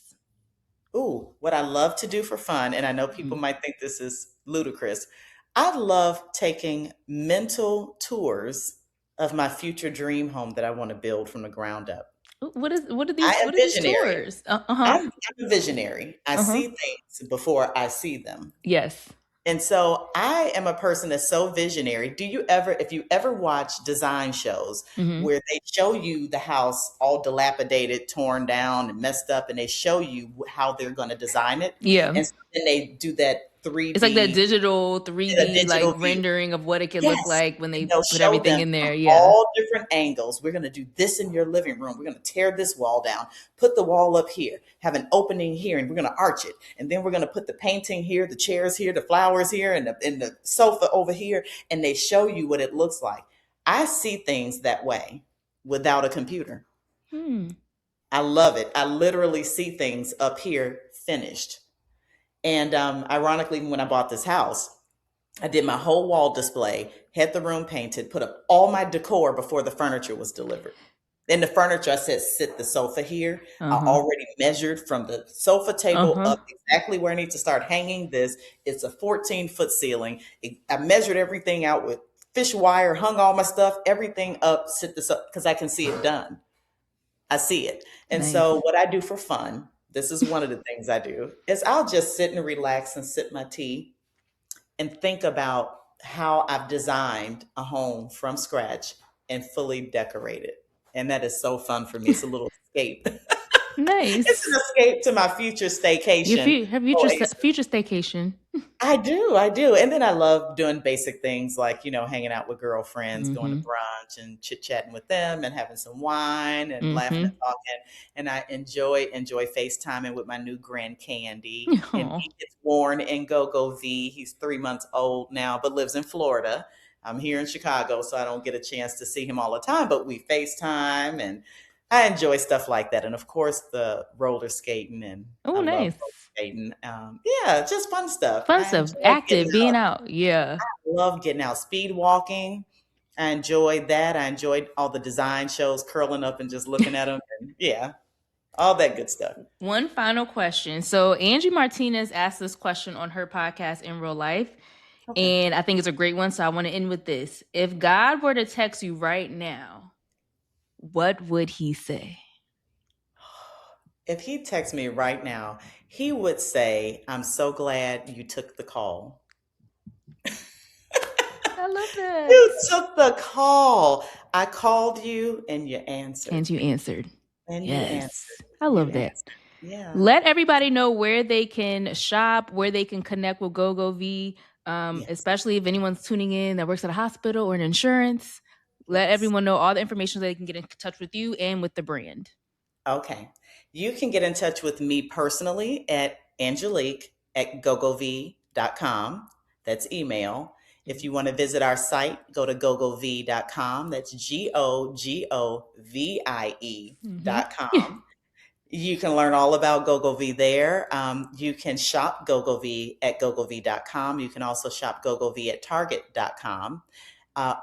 Ooh, what I love to do for fun, and I know people Mhm. might think this is ludicrous. I love taking mental tours of my future dream home that I want to build from the ground up. What are I these? am What are these visionary. chores? Uh-huh. I'm a visionary. I Uh-huh. see things before I see them. Yes. And so I am a person that's so visionary. If you ever watch design shows Mm-hmm. where they show you the house all dilapidated, torn down, and messed up, and they show you how they're going to design it, Yeah. and so then they do that It's like that 3D, digital a 3D like digital view. rendering of what it could look Yes. like when And they they'll put show everything them in from there. Yeah. all different angles. We're going to do this in your living room. We're going to tear this wall down, put the wall up here, have an opening here, and we're going to arch it. And then we're going to put the painting here, the chairs here, the flowers here, and the sofa over here. And they show you what it looks like. I see things that way without a computer. Hmm. I love it. I literally see things up here finished. And ironically, when I bought this house, I did my whole wall display, had the room painted, put up all my decor before the furniture was delivered. In the furniture, I said, sit the sofa here. I Uh-huh. already measured from the sofa table Uh-huh. up exactly where I need to start hanging this. It's a 14-foot ceiling. I measured everything out with fish wire, hung all my stuff, everything up, sit this up, because I can see it done. I see it. And so Nice. what I do for fun, this is one of the things I do, is I'll just sit and relax and sip my tea and think about how I've designed a home from scratch and fully decorated. And that is so fun for me. It's a little escape. It's an Nice. escape to my future staycation. Have Oh, future staycation. I do. And then I love doing basic things like, hanging out with girlfriends, going to Mm-hmm. brunch and chit-chatting with them and having some wine and laughing Mm-hmm. and talking. And I enjoy FaceTiming with my new grand Candy. And Oh, he gets born in GoGoVie. He's 3 months old now, but lives in Florida. I'm here in Chicago, so I don't get a chance to see him all the time, but we FaceTime and I enjoy stuff like that. And of course the roller skating, and I oh, love nice. roller skating. Yeah, just fun stuff. Fun stuff. Active, being out. Yeah. Love getting out, speed walking. I enjoyed that. I enjoyed all the design shows, curling up and just looking at them. And yeah, all that good stuff. One final question. So Angie Martinez asked this question on her podcast In Real Life, Okay. and I think it's a great one. So I want to end with this. If God were to text you right now, what would he say? If he texts me right now, he would say, I'm so glad you took the call. I love that. You took the call. I called you and you answered. And you answered. And you Yes. answered. I love that. Answered. Yeah. Let everybody know where they can shop, where they can connect with GoGoVie, Yes. especially if anyone's tuning in that works at a hospital or an insurance. Let Yes. everyone know all the information so they can get in touch with you and with the brand. Okay. You can get in touch with me personally at Angelique at GoGoVie.com. That's email. If you want to visit our site, go to GoGoVie.com. That's GoGoVie.com. You can learn all about GoGoVie there. You can shop GoGoVie at GoGoVie.com. You can also shop GoGoVie at Target.com.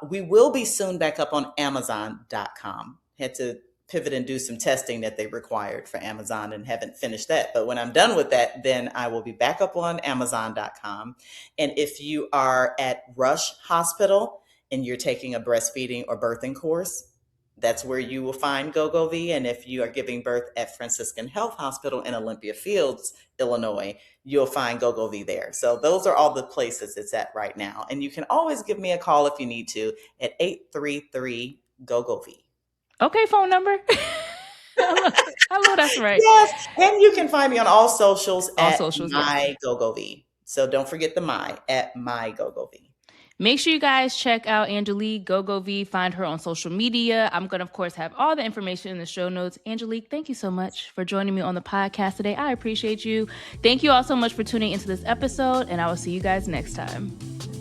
We will be soon back up on Amazon.com. Had to pivot and do some testing that they required for Amazon and haven't finished that. But when I'm done with that, then I will be back up on Amazon.com. And if you are at Rush Hospital and you're taking a breastfeeding or birthing course, that's where you will find GoGoVie. And if you are giving birth at Franciscan Health Hospital in Olympia Fields, Illinois, you'll find GoGoVie there. So those are all the places it's at right now. And you can always give me a call if you need to at 833-GoGoVie. Okay, phone number. I know that's right. Yes, and you can find me on all socials at my yes. GoGoVie. So don't forget the my at my GoGoVie. Make sure you guys check out Angelique, GoGoVie, find her on social media. I'm going to, of course, have all the information in the show notes. Angelique, thank you so much for joining me on the podcast today. I appreciate you. Thank you all so much for tuning into this episode, and I will see you guys next time.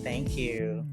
Thank you.